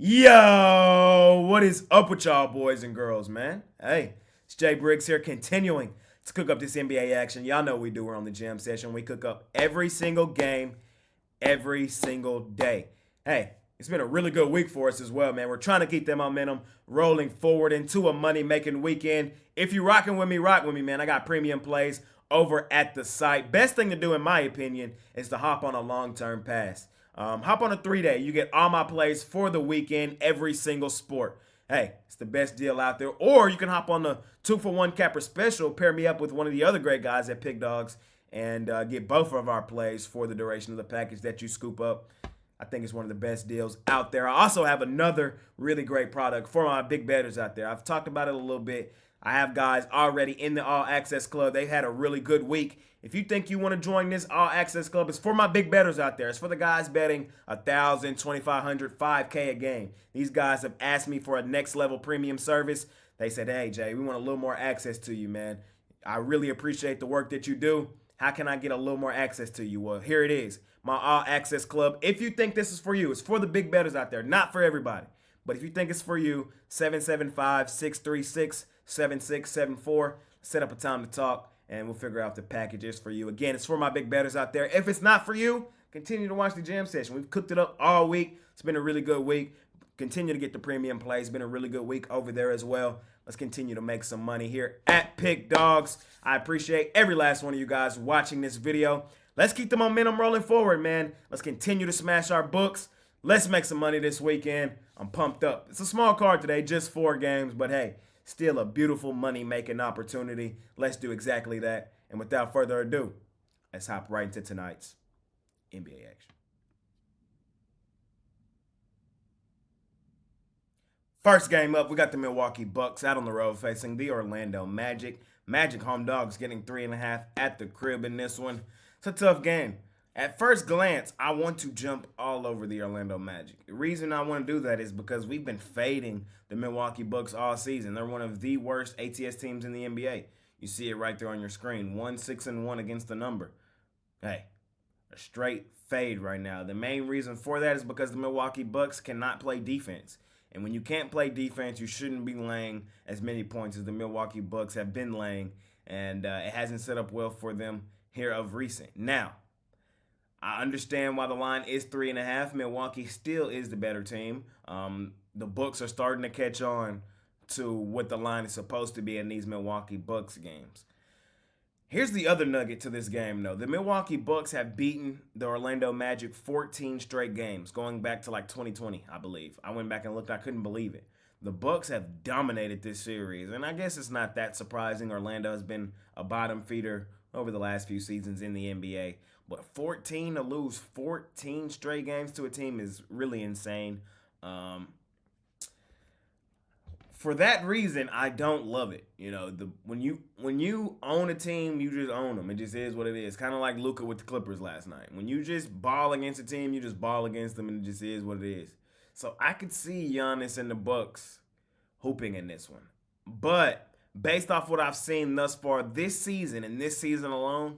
Yo, what is up with y'all boys and girls, man? Hey, it's Jay Briggs here, continuing to cook up this NBA action. Y'all know we do. We're on the gym session. We cook up every single game, every single day. Hey, it's been a really good week for us as well, man. We're trying to keep that momentum rolling forward into a money-making weekend. If you're rocking with me, rock with me, man. I got premium plays over at the site. Best thing to do, in my opinion, is to hop on a long-term pass. Hop on a 3-day. You get all my plays for the weekend, every single sport. Hey, it's the best deal out there. Or you can hop on the 2-for-1 capper special, pair me up with one of the other great guys at Pickdawgz, and get both of our plays for the duration of the package that you scoop up. I think it's one of the best deals out there. I also have another really great product for my big bettors out there. I've talked about it a little bit. I have guys already in the All Access Club. They've had a really good week. If you think you want to join this All Access Club, it's for my big bettors out there. It's for the guys betting 1,000, 2,500, 5K a game. These guys have asked me for a next level premium service. They said, hey, Jay, we want a little more access to you, man. I really appreciate the work that you do. How can I get a little more access to you? Well, here it is, my All Access Club. If you think this is for you, it's for the big bettors out there, not for everybody. But if you think it's for you, 775-636-7674. Set up a time to talk, and we'll figure out if the package is for you. Again, it's for my big bettors out there. If it's not for you, continue to watch the jam session. We've cooked it up all week. It's been a really good week. Continue to get the premium plays. It's been a really good week over there as well. Let's continue to make some money here at Pick Dawgz. I appreciate every last one of you guys watching this video. Let's keep the momentum rolling forward, man. Let's continue to smash our books. Let's make some money this weekend. I'm pumped up. It's a small card today, just 4 games, but hey, still a beautiful money-making opportunity. Let's do exactly that. And without further ado, let's hop right into tonight's NBA action. First game up, we got the Milwaukee Bucks out on the road facing the Orlando Magic. Magic home dogs getting 3.5 at the crib in this one. It's a tough game. At first glance, I want to jump all over the Orlando Magic. The reason I want to do that is because we've been fading the Milwaukee Bucks all season. They're one of the worst ATS teams in the NBA. You see it right there on your screen. 1-6-1 against the number. Hey, a straight fade right now. The main reason for that is because the Milwaukee Bucks cannot play defense. And when you can't play defense, you shouldn't be laying as many points as the Milwaukee Bucks have been laying. And it hasn't set up well for them here of recent. Now, I understand why the line is 3.5. Milwaukee still is the better team. The books are starting to catch on to what the line is supposed to be in these Milwaukee Bucks games. Here's the other nugget to this game, though. The Milwaukee Bucks have beaten the Orlando Magic 14 straight games, going back to like 2020, I believe. I went back and looked. I couldn't believe it. The Bucks have dominated this series, and I guess it's not that surprising. Orlando has been a bottom feeder over the last few seasons in the NBA. But 14 to lose 14 straight games to a team is really insane. For that reason, I don't love it. You know, when you own a team, you just own them. It just is what it is. Kind of like Luka with the Clippers last night. When you just ball against a team, you just ball against them, and it just is what it is. So I could see Giannis and the Bucks hooping in this one. But based off what I've seen thus far this season and this season alone,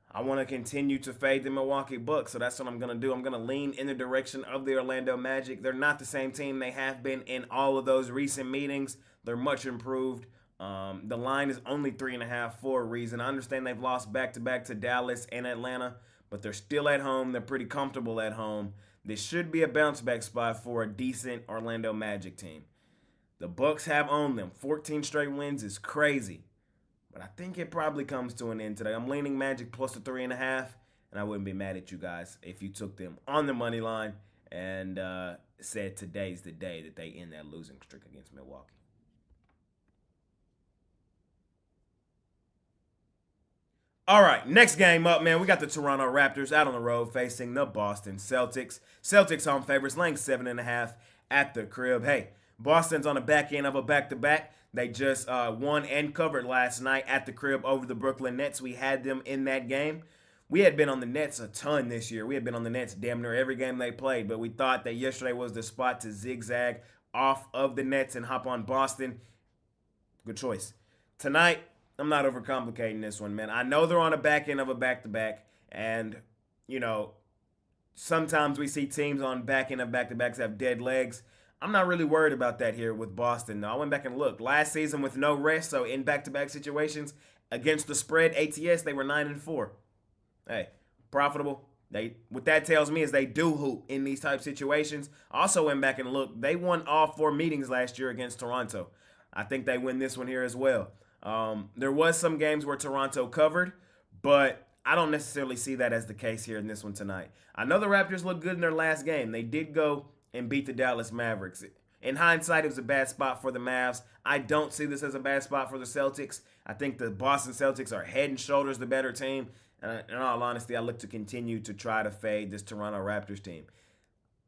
I want to continue to fade the Milwaukee Bucks, so that's what I'm going to do. I'm going to lean in the direction of the Orlando Magic. They're not the same team they have been in all of those recent meetings. They're much improved. The line is only 3.5 for a reason. I understand they've lost back-to-back to Dallas and Atlanta, but they're still at home. They're pretty comfortable at home. This should be a bounce-back spot for a decent Orlando Magic team. The Bucks have owned them. 14 straight wins is crazy. But I think it probably comes to an end today. I'm leaning Magic plus the 3.5, and I wouldn't be mad at you guys if you took them on the money line and said today's the day that they end that losing streak against Milwaukee. All right, next game up, man. We got the Toronto Raptors out on the road facing the Boston Celtics. Celtics home favorites, laying 7.5 at the crib. Hey, Boston's on the back end of a back-to-back. They just won and covered last night at the crib over the Brooklyn Nets. We had them in that game. We had been on the Nets a ton this year. We had been on the Nets damn near every game they played, but we thought that yesterday was the spot to zigzag off of the Nets and hop on Boston. Good choice. Tonight, I'm not overcomplicating this one, man. I know they're on the back end of a back-to-back, and, you know, sometimes we see teams on back end of back-to-backs have dead legs. I'm not really worried about that here with Boston. No, I went back and looked. Last season with no rest, so in back-to-back situations against the spread ATS, they were 9-4. Hey, profitable. They what that tells me is they do hoop in these type situations. Also went back and looked. They won all 4 meetings last year against Toronto. I think they win this one here as well. There was some games where Toronto covered, but I don't necessarily see that as the case here in this one tonight. I know the Raptors looked good in their last game. They did go and beat the Dallas Mavericks. In hindsight, it was a bad spot for the Mavs. I don't see this as a bad spot for the Celtics. I think the Boston Celtics are head and shoulders the better team. In all honesty, I look to continue to try to fade this Toronto Raptors team.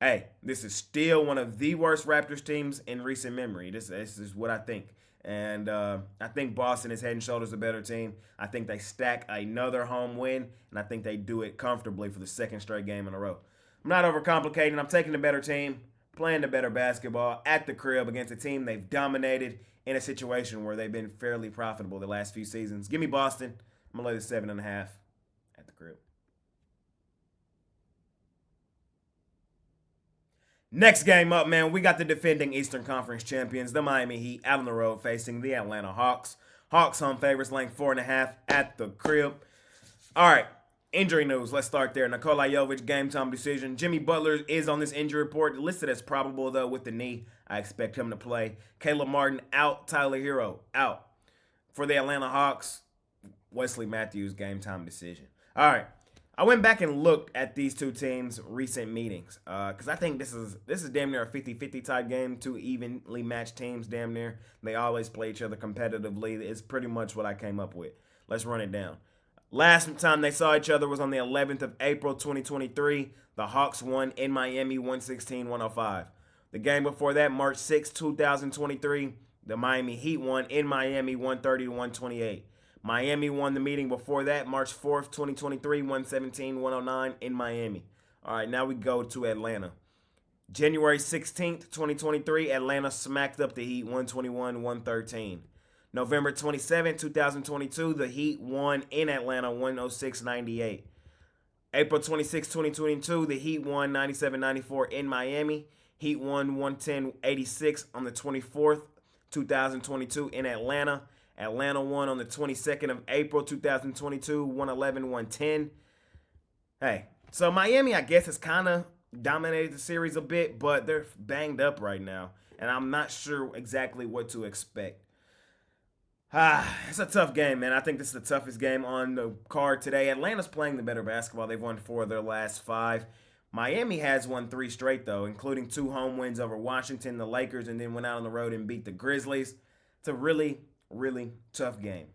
Hey, this is still one of the worst Raptors teams in recent memory. This is what I think. And I think Boston is head and shoulders the better team. I think they stack another home win, and I think they do it comfortably for the second straight game in a row. I'm not overcomplicating. I'm taking the better team, playing the better basketball at the crib against a team they've dominated in a situation where they've been fairly profitable the last few seasons. Give me Boston. I'm going to lay the 7.5 at the crib. Next game up, man, we got the defending Eastern Conference champions, the Miami Heat, out on the road facing the Atlanta Hawks. Hawks home favorites laying 4.5 at the crib. All right, injury news. Let's start there. Nikola Jovic, game time decision. Jimmy Butler is on this injury report, listed as probable, though, with the knee. I expect him to play. Caleb Martin out. Tyler Hero out. For the Atlanta Hawks, Wesley Matthews, game time decision. All right. I went back and looked at these two teams' recent meetings because I think this is damn near a 50-50 type game. Two evenly matched teams, damn near. They always play each other competitively. It's pretty much what I came up with. Let's run it down. Last time they saw each other was on the 11th of April, 2023. The Hawks won in Miami 116-105. The game before that, March 6, 2023, the Miami Heat won in Miami 130-128. Miami won the meeting before that, March 4th, 2023, 117-109 in Miami. All right, now we go to Atlanta. January 16th, 2023, Atlanta smacked up the Heat 121-113. November 27th, 2022, the Heat won in Atlanta 106-98. April 26, 2022, the Heat won 97-94 in Miami. Heat won 110-86 on the 24th, 2022 in Atlanta. Atlanta won on the 22nd of April, 2022, 111-110. Hey, so Miami, I guess, has kind of dominated the series a bit, but they're banged up right now, and I'm not sure exactly what to expect. It's a tough game, man. I think this is the toughest game on the card today. Atlanta's playing the better basketball. They've won 4 of their last 5. Miami has won 3 straight, though, including 2 home wins over Washington, the Lakers, and then went out on the road and beat the Grizzlies. It's a really tough game.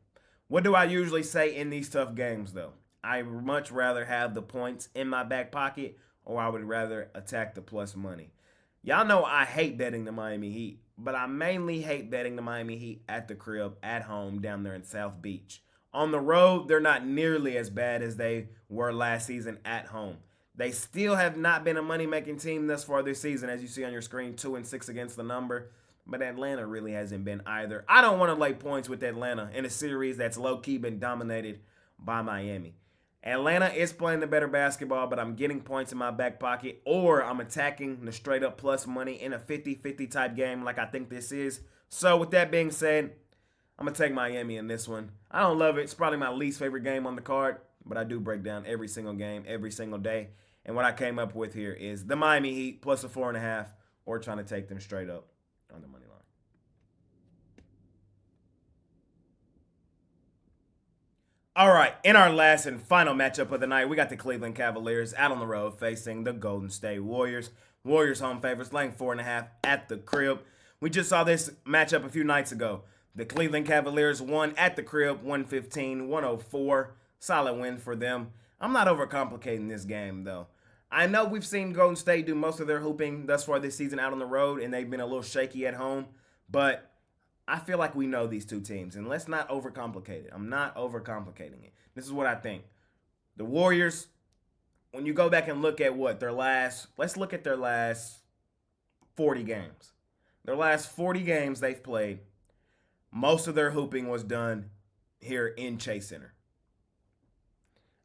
What do I usually say in these tough games, though? I would much rather have the points in my back pocket, or I would rather attack the plus money. Y'all know I hate betting the Miami Heat, but I mainly hate betting the Miami Heat at the crib, at home, down there in South Beach. On the road, they're not nearly as bad as they were last season at home. They still have not been a money-making team thus far this season, as you see on your screen, 2-6 against the number. But Atlanta really hasn't been either. I don't want to lay points with Atlanta in a series that's low-key been dominated by Miami. Atlanta is playing the better basketball, but I'm getting points in my back pocket, or I'm attacking the straight-up plus money in a 50-50 type game like I think this is. So with that being said, I'm going to take Miami in this one. I don't love it. It's probably my least favorite game on the card, but I do break down every single game, every single day. And what I came up with here is the Miami Heat plus a 4.5, or trying to take them straight up on the money line. All right, in our last and final matchup of the night, we got the Cleveland Cavaliers out on the road facing the Golden State Warriors. Warriors home favorites laying 4.5 at the crib. We just saw this matchup a few nights ago. The Cleveland Cavaliers won at the crib 115-104. Solid win for them. I'm not overcomplicating this game, though. I know we've seen Golden State do most of their hooping thus far this season out on the road, and they've been a little shaky at home. But I feel like we know these two teams, and let's not overcomplicate it. I'm not overcomplicating it. This is what I think. The Warriors, when you go back and look at let's look at their last 40 games. Their last 40 games they've played, most of their hooping was done here in Chase Center.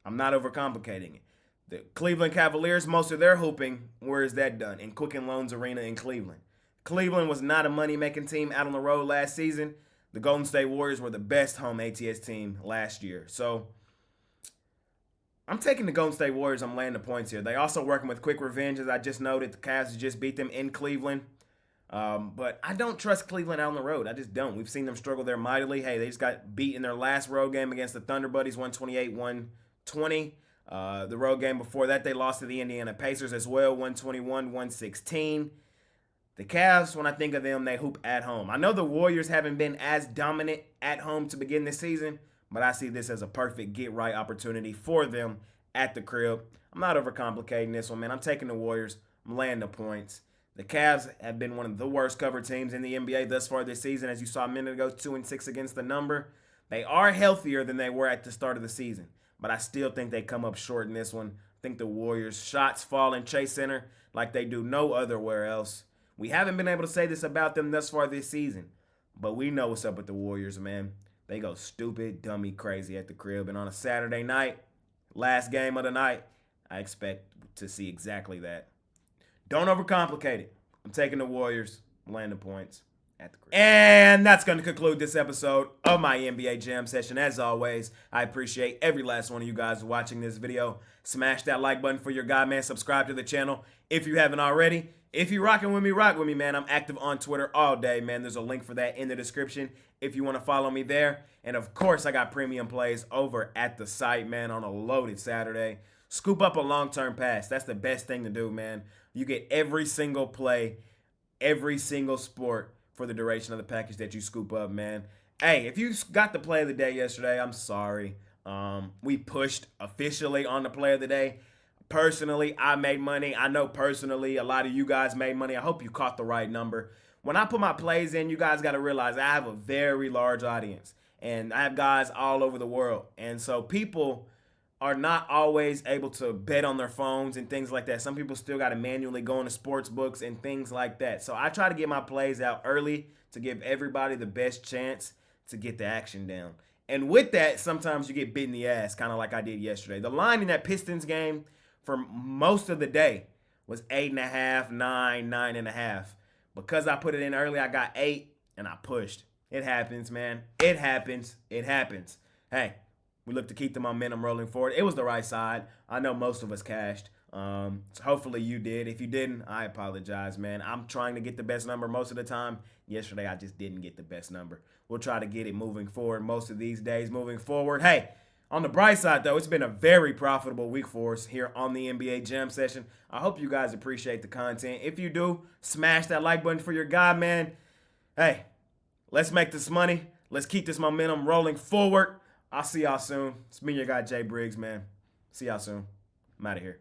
I'm not overcomplicating it. The Cleveland Cavaliers, most of their hooping, where is that done? In Quicken Loans Arena in Cleveland. Cleveland was not a money-making team out on the road last season. The Golden State Warriors were the best home ATS team last year. So I'm taking the Golden State Warriors. I'm laying the points here. They also working with quick revenge, as I just noted. The Cavs just beat them in Cleveland. But I don't trust Cleveland out on the road. I just don't. We've seen them struggle there mightily. Hey, they just got beat in their last road game against the Thunder Buddies, 128-120. The road game before that, they lost to the Indiana Pacers as well, 121-116. The Cavs, when I think of them, they hoop at home. I know the Warriors haven't been as dominant at home to begin this season, but I see this as a perfect get-right opportunity for them at the crib. I'm not overcomplicating this one, man. I'm taking the Warriors. I'm laying the points. The Cavs have been one of the worst cover teams in the NBA thus far this season. As you saw a minute ago, 2-6 against the number. They are healthier than they were at the start of the season, but I still think they come up short in this one. I think the Warriors' shots fall in Chase Center like they do no otherwhere else. We haven't been able to say this about them thus far this season, but we know what's up with the Warriors, man. They go stupid, dummy, crazy at the crib. And on a Saturday night, last game of the night, I expect to see exactly that. Don't overcomplicate it. I'm taking the Warriors, laying the points at the crib. And that's going to conclude this episode of my NBA Jam session. As always, I appreciate every last one of you guys watching this video. Smash that like button for your guy, man. Subscribe to the channel if you haven't already. If you're rocking with me, rock with me, man. I'm active on Twitter all day, man. There's a link for that in the description if you want to follow me there. And, of course, I got premium plays over at the site, man, on a loaded Saturday. Scoop up a long-term pass. That's the best thing to do, man. You get every single play, every single sport for the duration of the package that you scoop up, man. Hey, if you got the play of the day yesterday, I'm sorry. We pushed officially on the play of the day. Personally, I made money. I know personally a lot of you guys made money. I hope you caught the right number. When I put my plays in, you guys got to realize I have a very large audience. And I have guys all over the world. And so people are not always able to bet on their phones and things like that. Some people still got to manually go into sports books and things like that. So I try to get my plays out early to give everybody the best chance to get the action down. And with that, sometimes you get bit in the ass, kind of like I did yesterday. The line in that Pistons game for most of the day was 8.5, 9, 9.5. Because I put it in early, I got 8 and I pushed. It happens, man. It happens. It happens. Hey, we look to keep the momentum rolling forward. It was the right side. I know most of us cashed. So hopefully you did. If you didn't, I apologize, man. I'm trying to get the best number most of the time. Yesterday, I just didn't get the best number. We'll try to get it moving forward most of these days moving forward. Hey, on the bright side, though, it's been a very profitable week for us here on the NBA Jam Session. I hope you guys appreciate the content. If you do, smash that like button for your guy, man. Hey, let's make this money. Let's keep this momentum rolling forward. I'll see y'all soon. It's me, your guy, Jay Briggs, man. See y'all soon. I'm out of here.